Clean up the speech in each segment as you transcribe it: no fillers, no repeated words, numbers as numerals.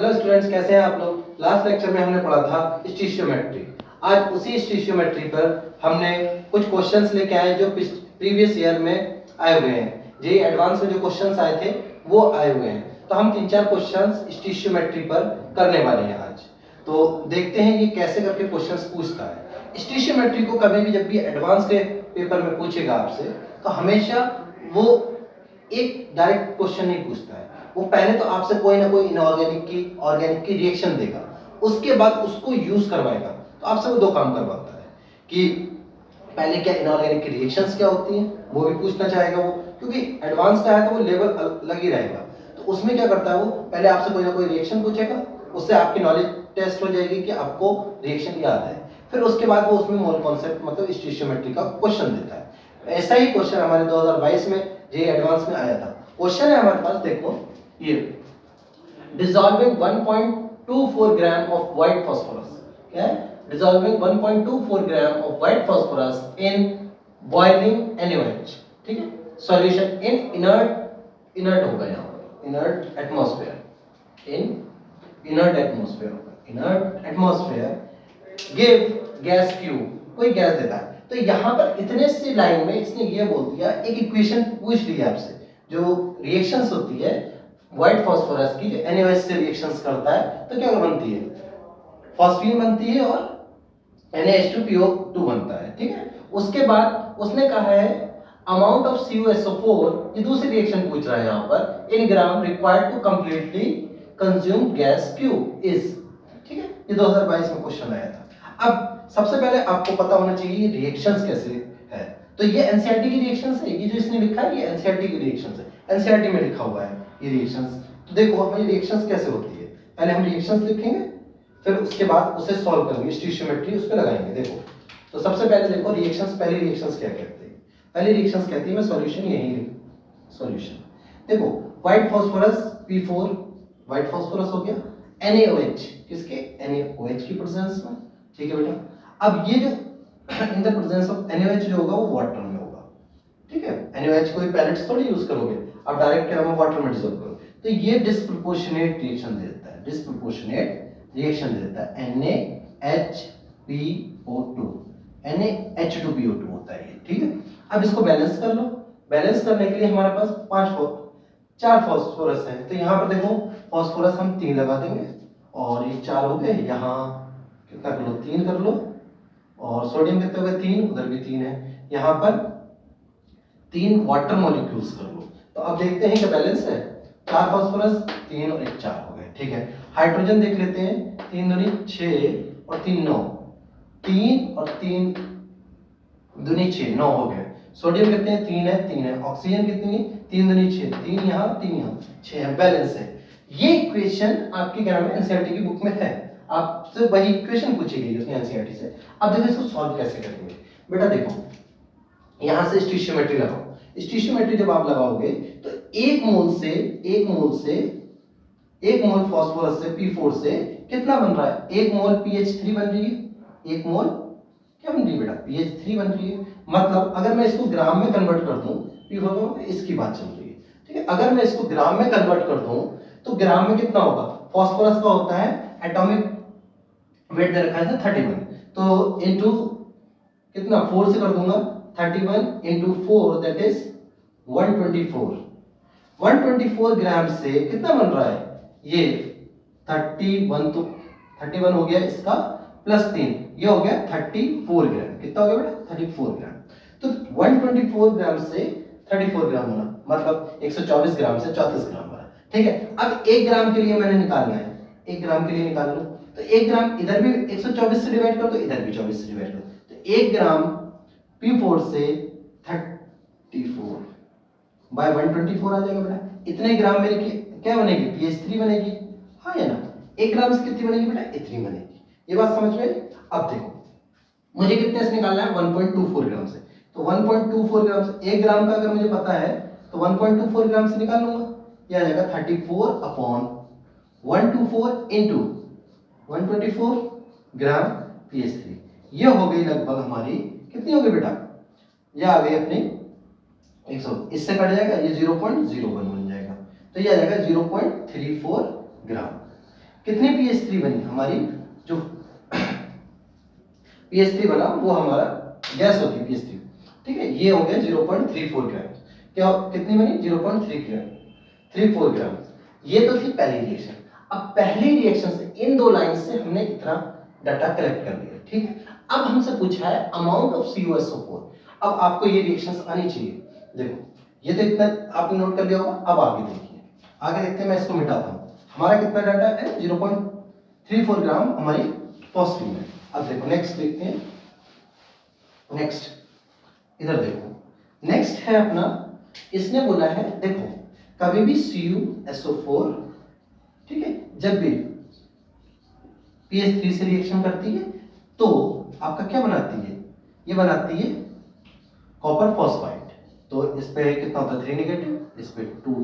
Hello students, कैसे हैं आप लोग। लास्ट लेक्चर में हमने पढ़ा था स्टीशियोमेट्री। आज उसी स्टीशियोमेट्री पर हमने कुछ क्वेश्चंस लेके आए जो प्रीवियस ईयर में आए हुए हैं। जेईई एडवांस में जो क्वेश्चंस आए थे वो आए हुए हैं, तो हम 3-4 क्वेश्चंस स्टीशियोमेट्री पर करने वाले हैं आज। तो देखते हैं ये कैसे करके क्वेश्चंस पूछता है। स्टीशियोमेट्री को कभी भी जब भी एडवांस के पेपर में पूछेगा आपसे, तो हमेशा वो एक डायरेक्ट क्वेश्चन नहीं पूछता है। वो पहले तो आपसे कोई ना कोई इनऑर्गेनिक की ऑर्गेनिक की रिएक्शन देगा, उसके बाद उसको यूज करवाएगा। तो आपसे वो दो काम करवाता है कि पहले क्या इनऑर्गेनिक की रिएक्शंस क्या होती हैं, वो भी पूछना चाहेगा वो, क्योंकि एडवांस का है तो वो लेवल अलग ही रहेगा। तो उसमें क्या करता है, वो पहले आपसे कोई ना कोई रिएक्शन पूछेगा, उससे आपकी नॉलेज टेस्ट हो जाएगी कि आपको रिएक्शन याद है। फिर उसके बाद वो उसमें मोल कॉन्सेप्ट मतलब स्टीशियोमेट्री का क्वेश्चन देता है। ऐसा ही क्वेश्चन हमारे 2022 में जेईई एडवांस में आया था। क्वेश्चन है हमारे पास, देखो ये dissolving 1.24 gram of white phosphorus. क्या है? dissolving 1.24 gram of white phosphorus in boiling NaOH। ठीक है, सॉल्यूशन इन इनर्ट होगा, यहाँ पर inert atmosphere, inert atmosphere give gas Q। कोई गैस देता है, तो यहाँ पर इतने से लाइन में इसने ये बोल दिया, एक इक्वेशन पूछ ली आपसे, जो रिएक्शंस होती है व्हाइट फास्फोरस की, जो NaOH से रिएक्शंस करता है, तो क्या बनती है, फॉस्फीन बनती है और NaH2PO2 बनता है। ठीक है, उसके बाद उसने कहा है अमाउंट ऑफ CuSO4, ये दूसरी रिएक्शन पूछ रहा है यहाँ पर, in gram required to completely consume gas Q is. ठीक है, ये 2022 में क्वेश्चन आया था। अब सबसे पहले आपको पता होना चाहिए रिएक्शंस कैसे है। तो ये एनसीईआरटी की रिएक्शंस है, ये जो इसने लिखा है ये एनसीईआरटी की रिएक्शंस है, एनसीईआरटी में लिखा हुआ है ये रिएक्शंस। तो देखो हमें रिएक्शंस कैसे होती है, पहले हम रिएक्शंस लिखेंगे, फिर उसके बाद उसे सॉल्व करेंगे, स्टीशियोमेट्री उस पे लगाएंगे। देखो तो सबसे पहले देखो रिएक्शंस, पहली रिएक्शंस क्या कहते हैं। पहली रिएक्शंस कहती है, मैं सॉल्यूशन यही सॉल्यूशन देखो, white phosphorus P4 white phosphorus हो गया, NaOH किसके, NaOH की प्रेजेंस में। ठीक है बेटा, अब ये जो in the presence of NaOH जो होगा वो वाटर में होगा। ठीक है, NaOH कोई पैलेट्स थोड़ी यूज करोगे आप, डायरेक्ट क्या वाटर में डिसॉल्व करो। तो ये डिस्प्रोपोर्शनेट रिएक्शन देता है, डिस्प्रोपोर्शनेट रिएक्शन देता है, NaH2PO2 होता है ये। ठीक है, अब इसको बैलेंस कर लो। बैलेंस करने के लिए हमारे पास 4 फास्फोरस है, तो यहाँ पर देखो फास्फोरस हम 3 लगा देंगे, और ये 4 हो गए, यहाँ कितना कर लो, 3 कर लो, और सोडियम कितने हो गए, 3, उधर भी 3 है, यहाँ पर 3 वाटर मॉलिक्यूल्स कर लो। तो अब देखते हैं क्या बैलेंस है, 4 फास्फोरस 3 और 1 4 हो गए। ठीक है, हाइड्रोजन देख लेते हैं, 3 दूनी 6 और 3 9, 3 और 3 दूनी 6, 9 हो गए। सोडियम कितने हैं, 3 है, 3 है। ऑक्सीजन कितनी है, 3 दूनी 6, 3 यहाँ 3 यहाँ 6 है, बैलेंस है। ये इक्वेशन आपकी क्या नाम है, एनसीईआरटी की बुक में है, आपसे वही इक्वेशन पूछी गई उसने एनसीईआरटी से। अब देखो इसको सॉल्व कैसे करेंगे। बेटा देखो यहां से स्टीशियोमेट्री लगाओ, स्टीशियोमेट्री जब आप लगाओगे तो एक मोल फास्फोरस से P4 से कितना बन रहा है, 1 मोल PH3 बन रही है, 1 मोल क्या बन रही है बेटा, PH3 बन रही है। मतलब अगर मैं इसको ग्राम में कन्वर्ट कर दूं, P4 में इसकी बात चल रही है। ठीक है, अगर मैं इसको ग्राम में कन्वर्ट कर दूं तो ग्राम में कितना होगा, फास्फोरस का होता है एटॉमिक वेट दे रखा है 31, तो इनटू कितना 4 से कर दूंगा, 31 इंटू 4 दैट इज 124 ग्राम से कितना बन रहा है, ये 31, तो 31 हो गया इसका प्लस 3, ये हो गया 34 ग्राम। कितना हो गया बेटा, 34 ग्राम। तो 124 ग्राम से 34 ग्राम होना मतलब 124 ग्राम से 34 ग्राम बना। ठीक है, अब 1 ग्राम के लिए मैंने निकालना है, 1 ग्राम के लिए निकाल लो, तो 1 ग्राम इधर भी 124 से डिवाइड कर दो, इधर भी 24 से डिवाइड कर दो, तो 1 ग्राम P4 से 34 बाय 124 आ जाएगा बेटा। इतने ग्राम मेरे क्या बनेगी, PH3 बनेगी, हाँ या ना। 1 ग्राम से कितनी बनेगी बेटा, इतनी बनेगी। ये बात समझ में आई। अब देखो मुझे कितने से निकालना है, 1.24 ग्राम से, तो 1.24 ग्राम से 1 ग्राम का अगर मुझे पता है तो 1.24 ग्राम से निकाल लूंगा, ये आ जाएगा 34 अपॉन 124 इंटू 124 ग्राम PH3। ये हो गई लगभग हमारी कितनी हो गई बेटा, ये आ गई अपनी 100, इससे कट जाएगा ये 0.01 बन जाएगा, तो ये आ जाएगा 0.34 ग्राम। कितनी पीएच3 बनी हमारी, जो पीएच3 बना वो हमारा गैस होती है पीएच3, ठीक है। ये हो गया 0.34 ग्राम, क्या कितनी बनी 0.34 ग्राम। ये तो थी पहली रिएक्शन। अब पहली रिएक्शन से इन दो लाइन से हमने इतना डाटा कलेक्ट कर लिया, ठीक है। अब हमसे पूछा है अमाउंट ऑफ CuSO4। अब आपको ये रिएक्शंस आनी चाहिए। देखो ये तो इतना आपने नोट कर लिया होगा। अब आगे देखिए, आगे देखते हैं, मैं इसको मिटाता हूँ। हमारा कितना डाटा है 0.34 ग्राम हमारी फॉस्फीन है। अब देखो नेक्स्ट देखते हैं, नेक्स्ट इधर देखो, नेक्स्ट है अपना, इसने बोला है देखो कभी भी CuSO4, ठीक है, जब भी pH3 से रिएक्शन करती है तो आपका क्या बनाती है, ये बनाती है कॉपर फॉस्फाइड। तो इस पे कितना होता है 3 नेगेटिव, इस पे 2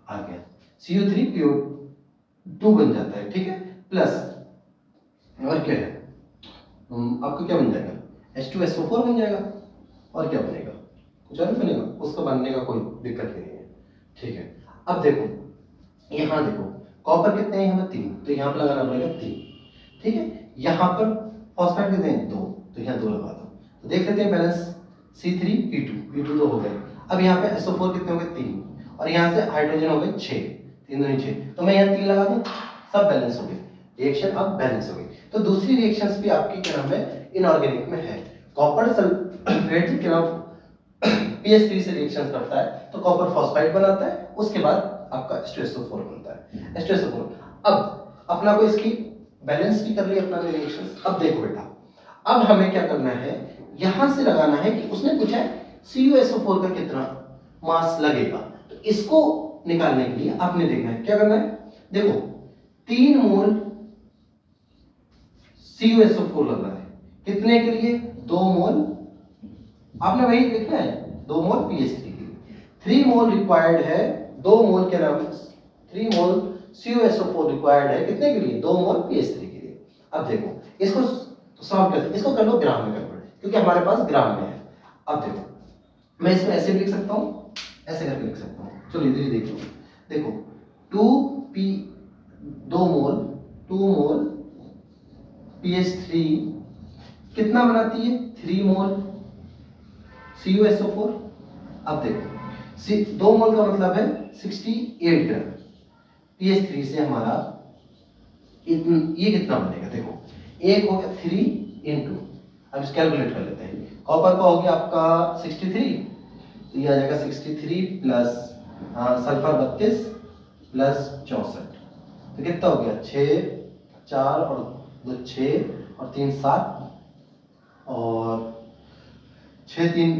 आ गया, Cu3PO2 बन जाता है, ठीक है। प्लस और क्या है आपका क्या बन जाएगा H2SO4 बन जाएगा। और क्या बनेगा, कुछ और बनेगा, उसका बनने का कोई दिक्कत ही नहीं है, ठीक है। अब देखो यहाँ देखो कॉपर कितने हैं यहाँ पर 3, तो यहाँ पर लगाना पड़ेगा 3, ठीक है। यहाँ पर फॉस्फेट कितने हैं 2, तो यहाँ 2 लगा दो। तो देख लेते हैं बैलेंस C3P2 तो हो गए। अब यहाँ पे SO4 कितने हो गए 3, और यहाँ से हाइड्रोजन हो गए 6, 3 दूनी 6, तो मैं यहाँ 3 लगा दूँ, सब बैलेंस हो गए, रिएक्शन अब बैलेंस हो गई। तो दूसरी रिएक्शंस भी आपकी क्या नाम है इनऑर्गेनिक में है। कॉपर सल्फेट क्या नाम pH3 से रिएक्शन करता है तो कॉपर फॉस्फाइड बनाता है, उसके बाद आपका H2SO4 बनता है, H2SO4। अब अपना को इसकी बैलेंस भी कर लिया अपना रिएक्शंस। अब देखो बेटा, अब हमें क्या करना है, यहां से लगाना है कि उसने पूछा है CuSO4 का कितना मास लगेगा, तो इसको निकालने के लिए आपने देखना है क्या करना है। देखो 3 मोल CuSO4 लग रहा है, कितने के लिए 2 मोल, आपने वही लिखना है 2 मोल pH3 के लिए। 3 मोल रिक्वायर्ड है, 2 मोल के नाम 3 मोल CuSO4 रिक्वायर्ड है कितने के लिए 2 मोल pH3 के लिए। अब देखो इसको सॉल्व करते, इसको कर लो ग्राम में कन्वर्ट, क्योंकि हमारे पास ग्राम में है। अब देखो मैं इसमें ऐसे भी लिख सकता हूँ, ऐसे करके लिख सकता हूँ, चलो इधर ही देख लो। देखो 2 मोल pH3 कितना बनाती है 3 मोल CuSO4। अब देखो 2 मोल का मतलब है 68 ग्राम, pH3 से हमारा ये कितना बनेगा, देखो एक हो गया 3 इंटू, अब इस कैलकुलेट कर लेते हैं। कॉपर का हो गया आपका 63, तो ये आ जाएगा 63 प्लस सल्फर 32 प्लस 64, तो कितना हो गया 6 4 और 2 6 और 3 7 और 6 3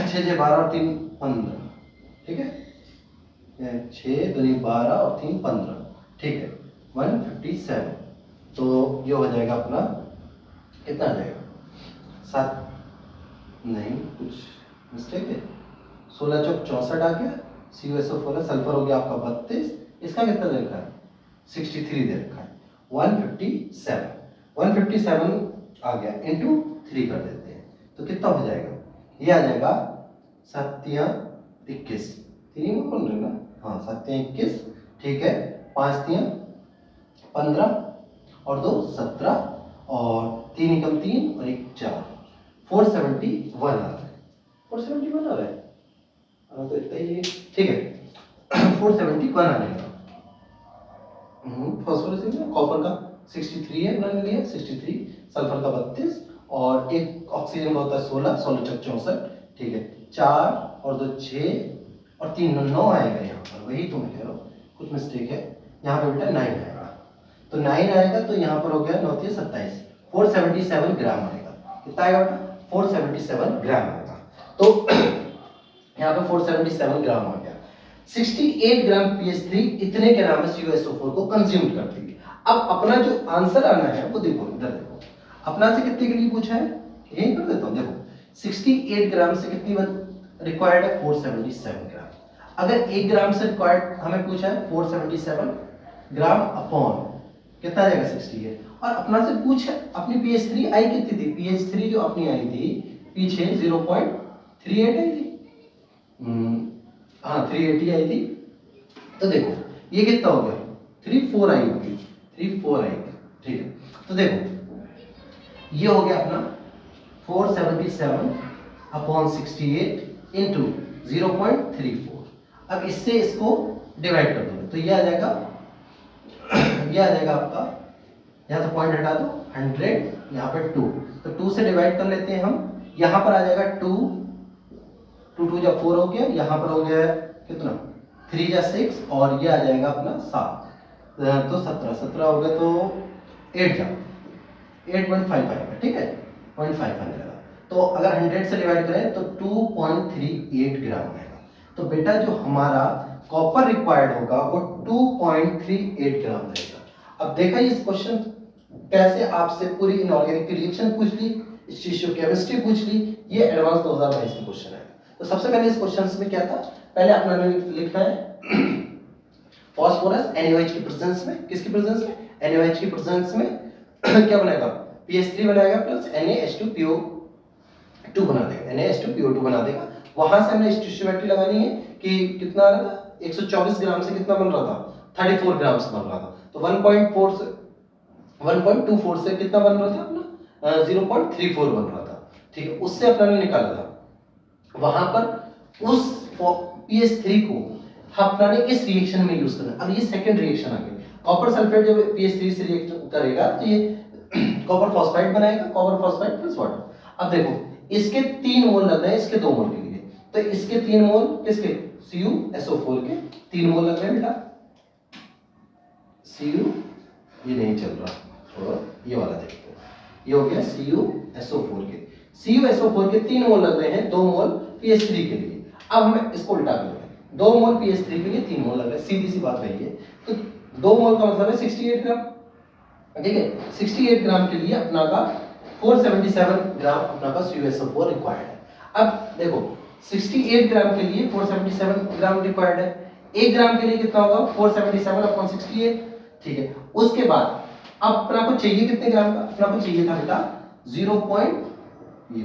6 12 और 3 15, ठीक है, 6 2 12 और 3 15, ठीक है 157। तो ये हो जाएगा अपना कितना आ जाएगा 7, नहीं कुछ मिस्टेक है, 16 चौक 64 आ गया, CuSO4 सल्फर हो गया आपका 32, इसका कितना दे रखा है 63 दे रखा है, 157 आ गया इंटू 3 कर देते हैं, तो कितना हो जाएगा, ये आ जाएगा 7 21, 3 में कौन रहेगा, हाँ 7 21, ठीक है, 5 15 और 2 17 और 3 एकम 3 और 1 4, 471 आ रहा है, 471 आ रहा है, तो इतना ही, ठीक है 471 आ जाएगा। फॉस्फोरस कॉपर का 63 है, उन्होंने लिया 63, सल्फर का 32 और एक ऑक्सीजन का होता है 16 16 चौक 64, ठीक है, 4 और 2 6 और 3 9 आएगा यहाँ पर, वही तो मैं कह रहा हूँ कुछ मिस्टेक है, यहाँ पे बेटा 9 आएगा, तो 9 आएगा, तो यहाँ पर हो गया 9 3 27, 477 ग्राम आएगा, कितना आएगा बेटा 477 ग्राम आएगा, तो यहाँ पे 477 ग्राम आ गया। 68 ग्राम pH3 इतने के नाम से CuSO4 को कंज्यूम करती है। अब अपना जो आंसर आना है वो देखो, इधर देखो, अपना से कितने के लिए पूछा है, यही कर देता हूँ, देखो 68 ग्राम से कितनी रिक्वायर्ड है 477 ग्राम। अगर 1 ग्राम से रिक्वायर्ड हमें पूछा है 477 ग्राम अपॉन कितना आ जाएगा 68, और अपना से पूछा अपनी pH3 आई कितनी थी, pH3 जो अपनी आई थी पीछे 0.38 आई थी, हाँ 380 आई थी, तो देखो ये कितना हो गया 34 आई होगी, 4 आएगी, ठीक है। तो देखो ये हो गया अपना 477 अपॉन 68 इंटू 0.34। अब इससे इसको डिवाइड कर दो तो ये आ जाएगा ये आ जाएगा आपका, यहाँ से पॉइंट हटा दो 100, यहाँ पर 2, तो 2 से डिवाइड कर लेते हैं हम। यहाँ पर आ जाएगा 2 2 जा 4 हो गया, यहाँ पर हो गया कितना 3 जा 6 और ये आ जाएगा अपना 7, तो 17 हो गया, तो 8 जा 8.5 आएगा, ठीक है 0.5 आने लगा। तो अगर 100 से डिवाइड करें तो 2.38 ग्राम आएगा। तो बेटा जो हमारा कॉपर रिक्वायर्ड होगा वो 2.38 ग्राम रहेगा। अब देखा इस क्वेश्चन कैसे आपसे पूरी इनऑर्गेनिक की रिएक्शन पूछ ली, स्टीरियोकेमिस्ट्री पूछ ली, ये एडवांस 2022 का क्वेश्चन है। तो सबसे पहले इस क्वेश्चन में क्या था, पहले अपना लिखना है फास्फोरस NaOH की प्रेजेंस में, किसकी प्रेजेंस में, NaOH की प्रेजेंस में क्या बनाएगा, PH3 बनाएगा प्लस Na2PO2 बना देगा, Na2PO2 बना देगा। वहां से हमने स्टीरियोमेट्री लगानी है कि कितना आ रहा था, 124 ग्राम से कितना बन रहा था, 34 ग्राम से बन रहा था। तो 1.4 से 1.24 से कितना बन रहा था अपना 0.34 बन रहा था, ठीक है। उससे अपना ने निकाला था। वहां पर उस PH3 को अपना ने इस रिएक्शन में यूज करना। अब ये सेकंड रिएक्शन आ गई, कॉपर सल्फेट जब PH3 से रिएक्ट करेगा तो ये कॉपर फॉस्फाइड बनाएगा, कॉपर फॉस्फाइड प्लस वाटर। अब देखो इसके 3 मोल लग रहे हैं इसके 2 मोल के लिए, तो इसके 3 मोल किसके, CuSO4 के 3 मोल लग रहे हैं बेटा। Cu ये नहीं चल रहा और ये वाला देखते हैं, ये हो गया CuSO4 के, CuSO4 के 3 मोल लग रहे हैं, 2 मोल PH3 के लिए। अब हम इसको उल्टा कर लेते हैं, 2 मोल PH3 के लिए 3 मोल लग रहे हैं, सीधी सी बात वही है। तो 2 मोल का मतलब है 68 ग्राम, ठीक है। 68 ग्राम के लिए अपना का 477 ग्राम अपना का CuSO4 रिक्वायर्ड है। अब देखो 68 ग्राम के लिए 477 ग्राम रिक्वायर्ड है, 1 ग्राम के लिए कितना होगा 477 अपॉन 68, ठीक है। उसके बाद अब अपना को चाहिए कितने ग्राम का, अपना को चाहिए था बेटा 0. ये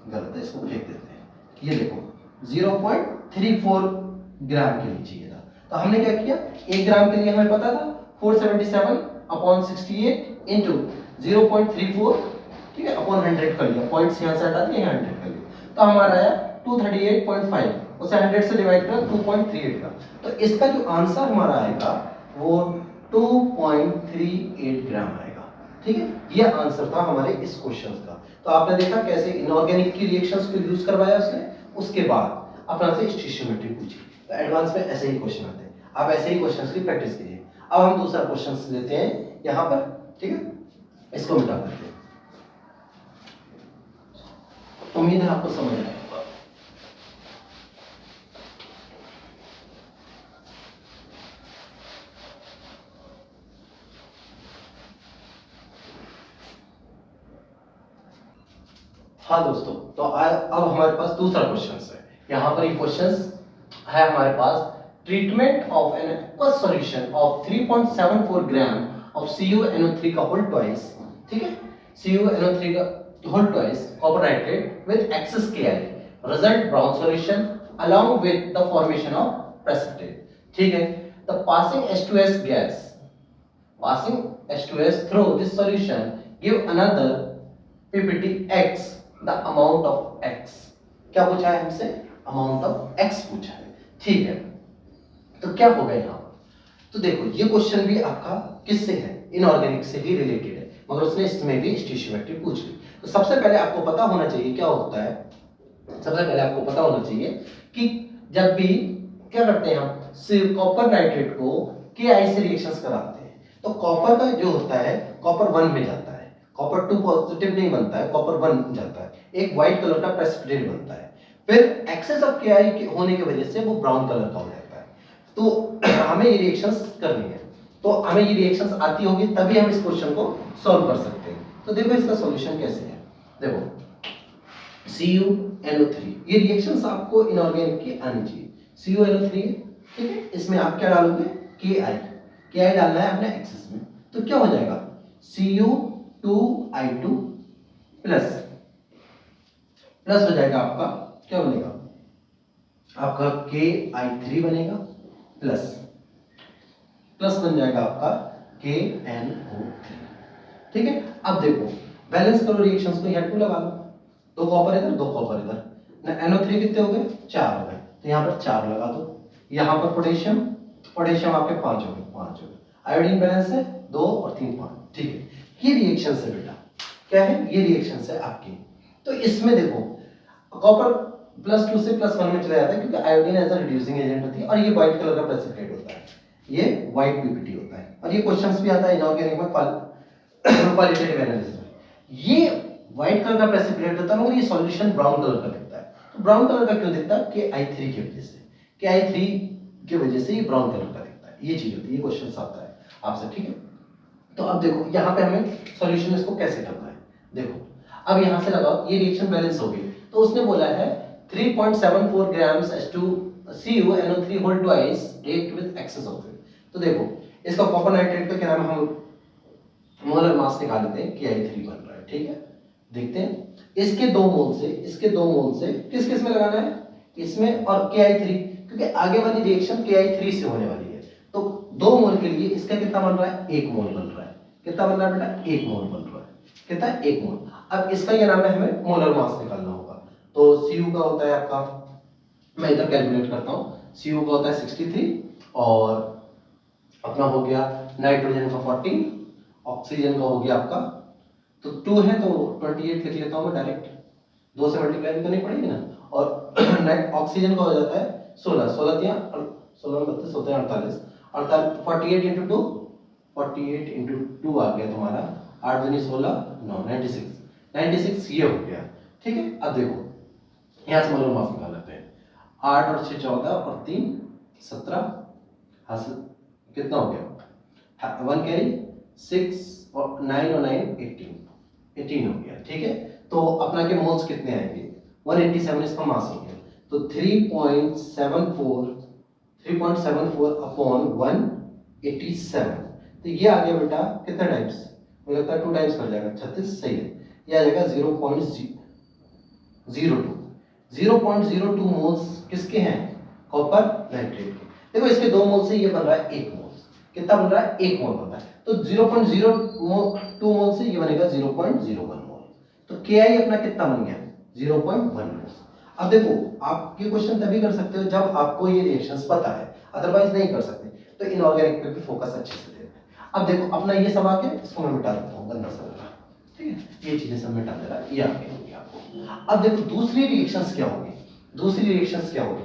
गलत है, इसको फेंक देते हैं, ये देखो 0.34 ग्राम के लिए चाहिए था। तो हमने क्या किया, 1 ग्राम के लिए हमें पता था 477 अपॉन 68 इंटू 0.34, ठीक है, अपॉन 100 कर लिया, पॉइंट्स यहाँ से हटा दिए, यहाँ 100 कर लिया, तो हमारा आया 238.5, उसे 100 से डिवाइड कर 2.38 का। तो इसका जो आंसर हमारा आएगा वो 2.38 ग्राम आएगा, ठीक है। ये आंसर था हमारे इस क्वेश्चन का। तो आपने देखा कैसे इनऑर्गेनिक की रिएक्शंस को यूज करवाया उसने, उसके बाद अपना से स्टीरियोमेट्री पूछी। तो एडवांस में ऐसे ही क्वेश्चन आते हैं, आप ऐसे ही क्वेश्चंस की प्रैक्टिस कीजिए। अब हम दूसरा क्वेश्चन लेते हैं यहाँ पर, ठीक है, इसको मिटा देते हैं। उम्मीद है आपको समझ आएगा। हाँ दोस्तों, तो अब हमारे पास दूसरा क्वेश्चन है। यहाँ पर ये क्वेश्चन है हमारे पास, treatment of an aqueous solution of 3.74 gram of CuNO3 का होल ट्वाइस, ठीक है, CuNO3 का whole twice copper nitrate with excess Ki result brown solution along with the formation of precipitate, ठीक है। The passing H2S gas, passing H2S through this solution give another PPT X the amount of X। क्या पूछा है हमसे, amount of X पूछा है, ठीक है। तो क्या होगा यहाँ, तो देखो ये क्वेश्चन भी आपका किससे है, इनऑर्गेनिक से ही रिलेटेड है, मगर उसने इसमें भी स्टीरियोमेट्री पूछ ली। तो सबसे पहले आपको पता होना चाहिए क्या होता है, सबसे पहले आपको पता होना चाहिए कि जब भी क्या करते हैं हम कॉपर नाइट्रेट को Ki से रिएक्शंस कराते हैं, तो कॉपर का जो होता है कॉपर 1 में जाता है, कॉपर 2 पॉजिटिव नहीं बनता है, कॉपर 1 जाता है, एक व्हाइट कलर का प्रेसिपिटेट बनता है, फिर एक्सेस ऑफ Ki होने की वजह से वो ब्राउन कलर का हो जाता है। तो हमें ये रिएक्शंस करनी है, तो हमें ये रिएक्शंस आती होगी तभी हम इस क्वेश्चन को सॉल्व कर सकते हैं। तो देखो इसका सॉल्यूशन कैसे है, देखो CuNO3, ये रिएक्शंस आपको इनऑर्गेनिक की आनी चाहिए। CuNO3, ठीक है, इसमें आप क्या डालोगे Ki डालना है अपने एक्सेस में, तो क्या हो जाएगा Cu2I2 प्लस हो जाएगा आपका, क्या बनेगा आपका Ki3 बनेगा, प्लस बन जाएगा आपका KNO3। ठीक है, अब देखो बैलेंस करो रिएक्शंस को, यहाँ 2 लगा लो, 2 कॉपर इधर 2 कॉपर इधर, ना NO3 कितने हो गए 4 हो गए, तो यहाँ पर 4 लगा दो। यहाँ पर पोटेशियम, पोटेशियम आपके 5 हो गए, 5 हो गए। आयोडीन बैलेंस है 2 और 3 5। ठीक है, ये रिएक्शन है बेटा, क्या है ये रिएक्शन है आपकी। तो इसमें देखो कॉपर +2 से +1 में चला जाता है क्योंकि iodine as a reducing agent होती है, और ये व्हाइट कलर का प्रेसिपिटेट होता है, ये व्हाइट पीपीटी होता है। और ये क्वेश्चंस भी आता है इनऑर्गेनिक में क्वालिटेटिव एनालिसिस में। ये व्हाइट कलर का प्रेसिपिटेट होता है मगर ये सॉल्यूशन ब्राउन कलर का दिखता है। तो ब्राउन कलर का क्यों दिखता है? KI3 की वजह से, KI3 की वजह से ये ब्राउन कलर का दिखता है। ये चीज होती है, ये क्वेश्चन आता है आपसे। ठीक है, तो अब देखो यहाँ पे हमें सॉल्यूशन इसको कैसे करना है। देखो अब यहाँ से लगाओ, ये रिएक्शन बैलेंस हो गई, तो उसने बोला है 3.74 grams Cu NO3 whole twice react with excess of it। तो देखो इसका कॉपर नाइट्रेट का क्या नाम, हम मोलर मास निकाल लेते हैं, KI3 बन रहा है। ठीक है, देखते हैं इसके 2 मोल से, इसके 2 मोल से किस किस में लगाना है, इसमें और KI3, क्योंकि आगे वाली रिएक्शन KI3 से होने वाली है। तो 2 मोल के लिए इसका कितना बन रहा है, 1 मोल बन रहा है। कितना बन रहा है बेटा, 1 मोल बन रहा है। कितना, 1 मोल। अब इसका ये नाम है, हमें मोलर मास निकालना होगा। तो Cu का होता है आपका, मैं इधर कैलकुलेट करता हूँ, Cu का होता है 63, और अपना हो गया नाइट्रोजन का 14, ऑक्सीजन का हो गया आपका, तो 2 है तो 28 लिख लेता हूँ मैं डायरेक्ट, 2 से मल्टीप्लाई भी करनी पड़ेगी ना। और ऑक्सीजन का हो जाता है 16, 16 या 16 32 होते हैं 48, 48 इंटू 2, 48 इंटू 2 आ गया तुम्हारा 8 दूनी 16 9 96 ये हो गया। ठीक है, अब देखो यहाँ से मोलर मास निकाल लेते हैं, 8 और 6 14 और 3 17, हासिल कितना हो गया 1 कैरी 6 और 9 और 9 18 हो गया। ठीक है, तो अपना के मोल्स कितने आएंगे, 187 इसका मास हो गया, तो 3.74 अपॉन 187, तो ये आ गया बेटा कितना टाइम्स, मुझे लगता है 2 टाइम्स कर जाएगा, 36 सही है, ये आ जाएगा 0.02 मोल्स किसके हैं, कॉपर नाइट्रेट के। देखो इसके 2 मोल से ये बन रहा है 1 मोल, कितना बन रहा है, 1 मोल बन रहा है, तो 0.02 मोल से ये बनेगा 0.01 मोल, तो KI अपना कितना बन गया 0.1 मोल। अब देखो आप ये क्वेश्चन तभी कर सकते हो जब आपको ये रिएक्शंस पता है, अदरवाइज नहीं कर सकते। तो इनऑर्गेनिक पे भी फोकस अच्छे से देना है। अब देखो अपना ये सब आके इसको मैं मिटा देता हूँ, गंदा सा, ठीक है, ये चीजें सब मिटा दे रहा है, ये आगे हो गया आपको। अब देखो दूसरी रिएक्शंस क्या होगी, दूसरी रिएक्शंस क्या होगी,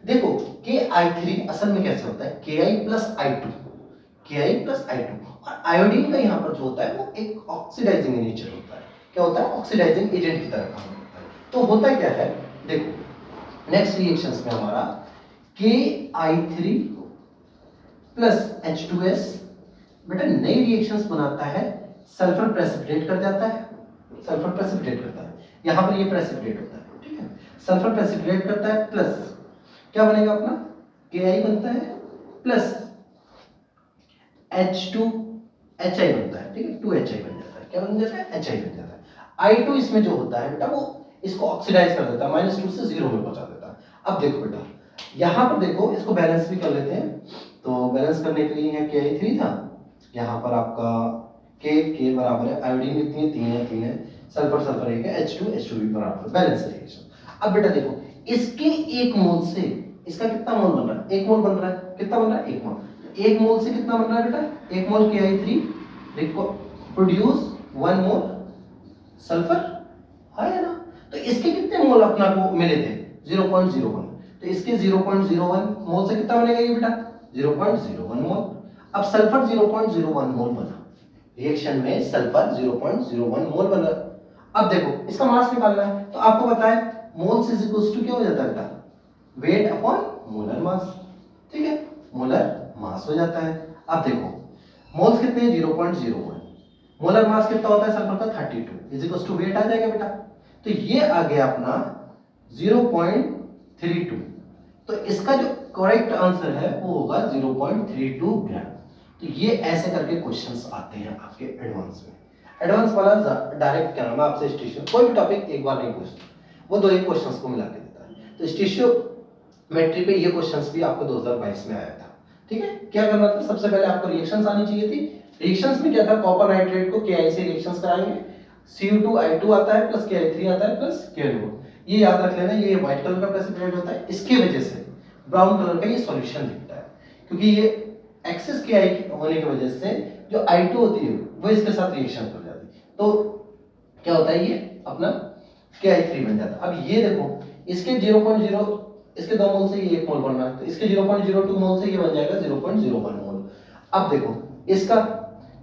देखो KI3 असल में कैसे होता है, Ki plus I2, Ki plus I2, और आयोडीन का यहाँ पर जो होता है वो एक ऑक्सीडाइजिंग नेचर होता है। क्या होता है, ऑक्सीडाइजिंग एजेंट की तरह काम करता है। तो होता क्या है, देखो नेक्स्ट रिएक्शंस में हमारा KI3 प्लस H2S बेटा नई रिएक्शंस बनाता है, सल्फर प्रेसिपिटेट कर जाता है, सल्फर प्रेसिपिटेट करता है, यहाँ पर ये प्रेसिपिटेट होता है। ठीक है, सल्फर प्रेसिपिटेट करता है, प्लस क्या बनेगा अपना KI बनता है, प्लस H2HI बनता है। ठीक है, 2HI बन जाता है, क्या बन जाता है, HI बन जाता है। I2 इसमें जो होता है बेटा वो इसको ऑक्सीडाइज कर देता है, -2 से 0 में पहुंचा देता है। अब देखो बेटा यहाँ पर देखो इसको बैलेंस भी कर लेते हैं, तो बैलेंस करने के लिए यहाँ KI3 था, यहाँ पर आपका K बराबर है, आयोडीन कितनी है 3 है, सल्फर 1 है, H2 भी बराबर, बैलेंस रिएक्शन। अब बेटा देखो इसके 1 मोल से इसका कितना मोल बन रहा है, 1 मोल बन रहा है, कितना बन रहा है 1 मोल, 1 मोल से कितना बन रहा है बेटा, 1 मोल KI3 प्रोड्यूस 1 मोल सल्फर, है ना। तो इसके कितने मोल अपना को मिले थे 0.01, तो इसके 0.01 मोल से कितना बनेगा ये बेटा 0.01 मोल। अब सल्फर 0.01 मोल बना, रिएक्शन में सल्फर 0.01 मोल बना। अब देखो इसका मास निकालना है, तो आपको पता है मोल्स इज इक्वल टू क्या हो जाता है बेटा, वेट अपॉन मोलर मास। ठीक है, मोलर मास हो जाता है। अब देखो मोल्स कितने हैं 0.01, मोलर मास कितना होता है सल्फर का 32 इज इक्वल टू वेट आ जाएगा बेटा, तो ये आ गया अपना 0.32। तो इसका जो करेक्ट आंसर है वो होगा 0.32 ग्राम। तो ये ऐसे करके क्वेश्चंस आते हैं आपके एडवांस में। एडवांस वाला डायरेक्ट क्या नाम है आपसे स्टेशन, कोई भी टॉपिक एक बार नहीं पूछता, वो 2 एक क्वेश्चंस को मिला के देता है। तो स्टिशियोमेट्री पे ये क्वेश्चंस भी आपको 2022 में आया था। ठीक है, क्या करना था, सबसे पहले आपको रिएक्शंस आनी चाहिए थी, रिएक्शंस में क्या था, कॉपर नाइट्रेट को Ki से रिएक्शंस कराएंगे, Cu2I2 आता है प्लस Ki3 आता है प्लस Kn2। ये याद रख लेना, ये व्हाइट कलर का प्रेसिपिटेट होता है, इसके वजह से ब्राउन कलर का ये सॉल्यूशन दिखता है, क्योंकि ये एक्सेस Ki होने की वजह से जो I2 होती है वो इसके साथ रिएक्शन कर जाती है, तो क्या होता है, ये अपना Ki3 बन जाता है। अब ये देखो, इसके 0.0, इसके 2 मोल से ये 1 मोल बन रहा है, तो इसके 0.02 मोल से ये बन जाएगा 0.01 मोल। अब देखो इसका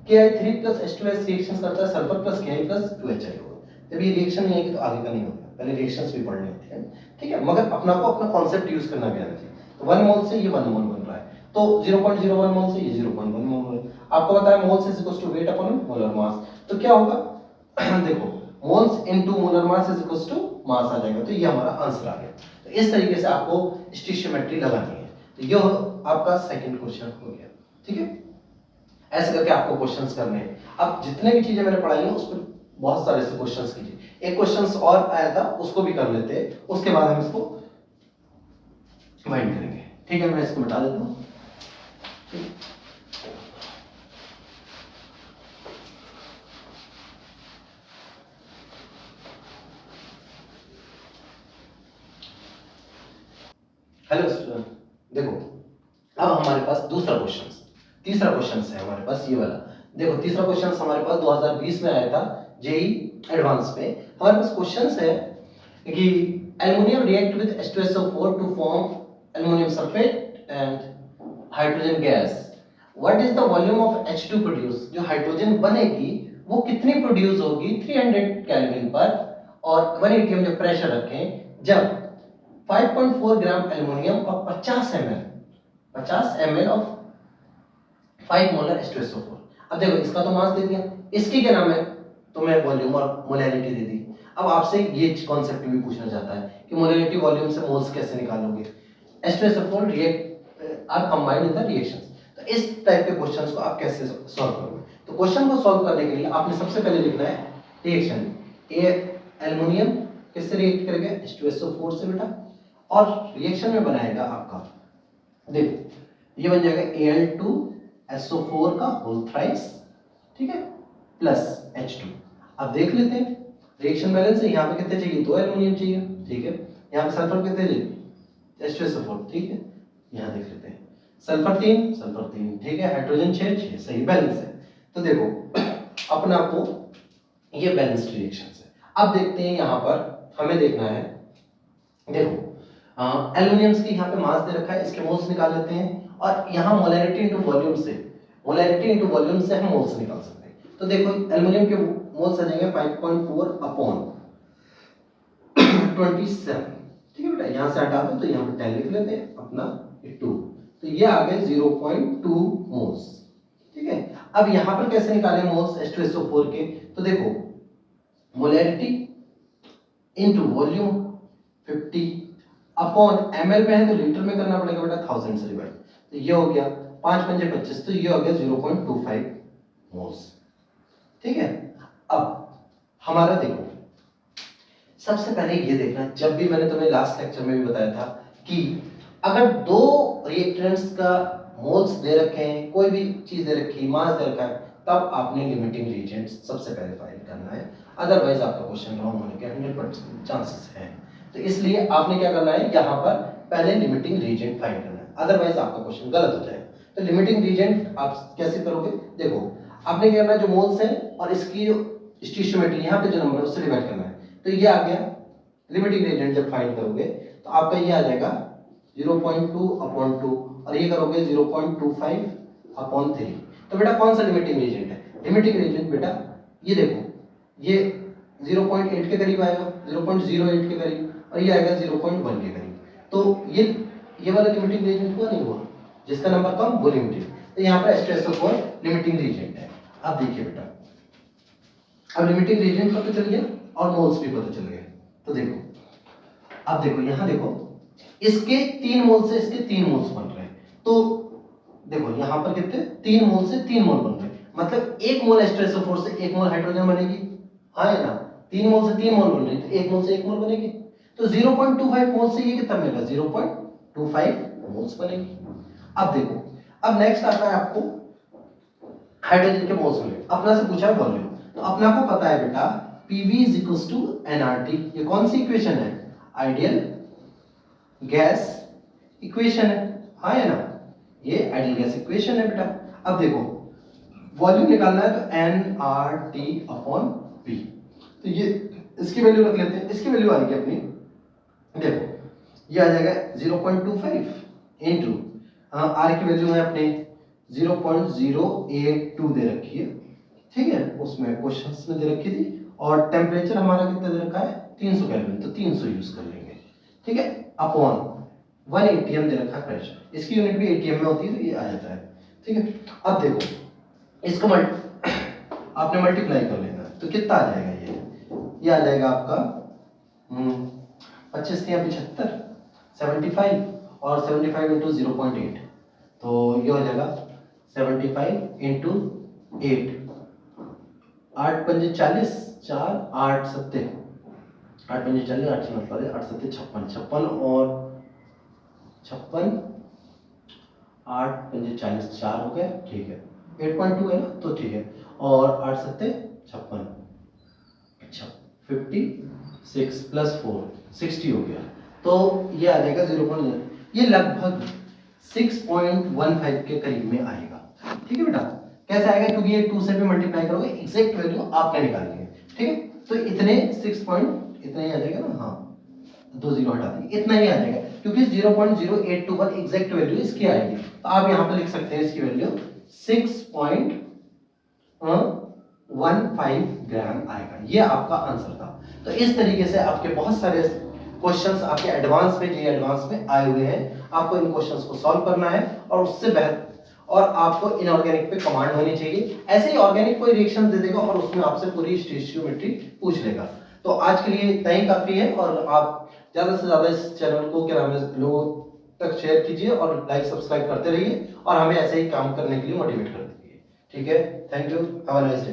Ki3 प्लस H2S रिएक्शन करता है sulphur plus Ki plus 2HI को। जब ये रिएक्शन नहीं आएगी तो आगे का नहीं होता, पहले रिएक्शंस भी पढ़नी होती है, ठीक है, मगर अपना को अपना कॉन्सेप्ट यूज करना भी आना चाहिए। तो 1 मोल से ये 1 मोल बन रहा है, तो 0.01 मोल से ये 0.1 मोल। आपको पता है moles is equal to weight upon molar mass, तो क्या होगा देखो, moles into molar mass is equal to mass आ जाएगा, तो ये हमारा आंसर आ गया। तो इस तरीके से आपको स्टिशियोमेट्री लगानी है, तो ये आपका सेकंड क्वेश्चन हो गया, ठीक है। ऐसे करके आपको क्वेश्चंस करने हैं। अब जितने भी चीजें मैंने पढ़ाई हैं उस पर बहुत सारे से क्वेश्चंस कीजिए। एक क्वेश्चंस और आया था उसको भी कर लेते हैं, उसके बाद हम इसको वाइंड करेंगे, ठीक है। मैं इसको मिटा देता हूँ, हेलो स्टूडेंट, देखो अब हमारे पास दूसरा क्वेश्चन, तीसरा क्वेश्चन है हमारे पास ये वाला। देखो तीसरा क्वेश्चन हमारे पास 2020 में आया था जेई एडवांस में। हमारे पास क्वेश्चन है कि aluminium react with H2SO4 to form aluminium sulphate and hydrogen gas, what is the volume of H2 produce, जो हाइड्रोजन बनेगी वो कितनी प्रोड्यूस होगी 300 केल्विन पर, और 180 हम जो प्रेशर रखें जब 5.4 ग्राम एल्युमिनियम और 50 ml ऑफ 5 मोलर H2SO4। अब देखो इसका तो मास दे दिया, इसकी क्या नाम है, तो मैं वॉल्यूम और मोलैरिटी दे दी। अब आपसे ये कॉन्सेप्ट भी पूछना चाहता है कि मोलैरिटी वॉल्यूम से मोल्स कैसे निकालोगे, H2SO4 react are combined in the reactions, तो इस टाइप के क्वेश्चंस को आप कैसे सॉल्व करोगे। तो क्वेश्चन को सॉल्व करने के लिए आपने सबसे पहले लिखना है रिएक्शन, ए एल्युमिनियम किससे रिएक्ट करेगा H2SO4 से बेटा, और रिएक्शन में बनाएगा आपका, देखो ये बन जाएगा Al2SO4 का होल थ्राइस, ठीक है, प्लस H2। अब देख लेते हैं रिएक्शन बैलेंस है, यहाँ पे कितने चाहिए, 2 एल्युमिनियम चाहिए, ठीक है, यहाँ पे सल्फर कितने चाहिए H2SO4, ठीक है, यहाँ देख लेते हैं सल्फर 3, ठीक है, हाइड्रोजन 6, सही बैलेंस है। तो देखो अपना को ये बैलेंस्ड रिएक्शन है। अब देखते हैं यहाँ पर हमें देखना है, देखो एल्युमिनियम्स की यहाँ पे मास दे रखा है, इसके मोल्स निकाल लेते हैं, और यहाँ मोलैरिटी इनटू वॉल्यूम से, मोलैरिटी इनटू वॉल्यूम से हम मोल्स निकाल सकते हैं। तो देखो एल्युमिनियम के मोल्स आ जाएंगे 5.4 अपॉन 27, ठीक है बेटा, यहाँ से हटा दो तो यहाँ पे 10 लिख लेते हैं अपना 2, तो ये आ गए 0.2 मोल्स, ठीक है। अब यहाँ पर कैसे निकालें मोल्स H2SO4 के, तो देखो molarity into volume 50 upon ml पे है तो लीटर में करना पड़ेगा बेटा 1000 से डिवाइड, तो ये हो गया 5 पंजे 25, तो ये हो गया 0.25 मोल्स, ठीक है। अब हमारा देखो सबसे पहले ये देखना, जब भी मैंने तुम्हें लास्ट लेक्चर में भी बताया था कि अगर दो रिएक्टेंट्स का मोल्स दे रखे हैं, कोई भी चीज दे रखी, मास दे रखा है, तब आपने लिमिटिंग रिएजेंट्स सबसे पहले फाइंड करना है, अदरवाइज आपका क्वेश्चन रॉन्ग होने के 100% चांसेस हैं। तो इसलिए आपने क्या करना है, यहाँ पर पहले लिमिटिंग रिएजेंट फाइंड करना है, अदरवाइज आपका क्वेश्चन गलत हो जाएगा। तो लिमिटिंग रिएजेंट आप कैसे करोगे, देखो आपने क्या करना है, जो मोल्स है और इसकी जो स्टिशियोमेट्री यहाँ पे जो नंबर है उससे डिवाइड करना है, तो ये आ गया लिमिटिंग रिएजेंट। जब फाइंड करोगे तो आपका ये आ जाएगा 0.2 अपॉन 2, और ये करोगे 0.25 अपॉन 3। तो बेटा कौन सा लिमिटिंग रिएजेंट है, लिमिटिंग रिएजेंट बेटा ये देखो, ये 0.8 के करीब आएगा, 0.08 के करीब, और ये आएगा 0.1 के करीब। तो ये वाला लिमिटिंग रिएजेंट हुआ नहीं हुआ, जिसका नंबर कम वो लिमिटिंग, तो यहाँ पर H2SO4 लिमिटिंग रिएजेंट है। अब देखिए बेटा, अब लिमिटिंग रिएजेंट पता चल गया और मोल्स भी पता चल गए। तो देखो अब देखो यहाँ देखो, इसके 3 मोल से इसके 3 मोल्स बन रहे हैं, तो देखो यहाँ पर कितने 3 मोल से 3 मोल बन रहे हैं, मतलब 1 मोल H2SO4 से 1 मोल हाइड्रोजन बनेगी, हाँ है ना, 3 मोल से 3 मोल बन रही है तो 1 मोल से 1 मोल बनेगी, तो 0.25 मोल से ये कितना मिलेगा, 0.25 मोल्स बनेगी। अब देखो अब नेक्स्ट आता है आपको हाइड्रोजन के मोल्स मिले, अपना से पूछा है वॉल्यूम, तो अपना को पता है बेटा PV is equals to nRT। ये कौन सी इक्वेशन है? आइडियल गैस इक्वेशन है, हाँ है ना, ये आइडियल गैस इक्वेशन है बेटा। अब देखो वॉल्यूम निकालना है तो nRT/V, तो ये इसकी वैल्यू रख लेते हैं, इसकी वैल्यू आ रही है अपनी, देखो ये आ जाएगा 0.25 इंटू आर की वैल्यू है अपने 0.082 दे रखी है, ठीक है, उसमें क्वेश्चंस में दे रखी थी, और टेम्परेचर हमारा कितना दे रखा है 300 केल्विन, तो 300 यूज कर लेंगे, ठीक है, अपॉन 1 atm दे रखा है प्रेशर, इसकी यूनिट भी atm में होती है तो ये आ जाता है, ठीक है। अब देखो इसको आपने मल्टीप्लाई कर लेना है तो कितना आ जाएगा, ये आ जाएगा आपका 25 या 75 75, और 75 इंटू 0.8, तो ये हो जाएगा 75 इंटू 8, 8 पंजे 40, 4 8 सत्ते 8 पंजे 40, 8 से मतलब 8 सत्ते 56, 56 और 56, 8 पंजे 40, 4 हो गया, ठीक है, 8.2 है ना, तो ठीक है, और 8 सत्ते 56, अच्छा 56 प्लस 4 60 हो गया, तो ये आ जाएगा 0.0, ये लगभग 6.15 के करीब में आएगा, ठीक है बेटा। कैसे आएगा, क्योंकि ये 2 से भी मल्टीप्लाई करोगे, एग्जैक्ट वैल्यू आपने निकालनी है, ठीक है, तो इतने 6 पॉइंट इतना ही आ जाएगा ना, हाँ 2 जीरो हटा देंगे, इतना ही आ जाएगा, क्योंकि 0.0821 एग्जैक्ट वैल्यू इसकी आएगी, तो आप यहाँ पे लिख सकते हैं इसकी वैल्यू 6.15 ग्राम आएगा, ये आपका आंसर था। तो इस तरीके से आपके बहुत सारे क्वेश्चंस आपके एडवांस में, जी एडवांस में आए हुए हैं, आपको इन क्वेश्चंस को सॉल्व करना है, और उससे बेहतर, और आपको इनऑर्गेनिक पे कमांड होनी चाहिए, ऐसे ही ऑर्गेनिक कोई रिएक्शन दे देगा और उसमें आपसे पूरी स्टोइकियोमेट्री पूछ लेगा। तो आज के लिए इतना ही काफी है, और आप ज्यादा से ज्यादा इस चैनल को क्या नाम है लोगों तक शेयर कीजिए, और लाइक सब्सक्राइब करते रहिए, और हमें ऐसे ही काम करने के लिए मोटिवेट कर दीजिए, ठीक है। Thank you, have a nice day.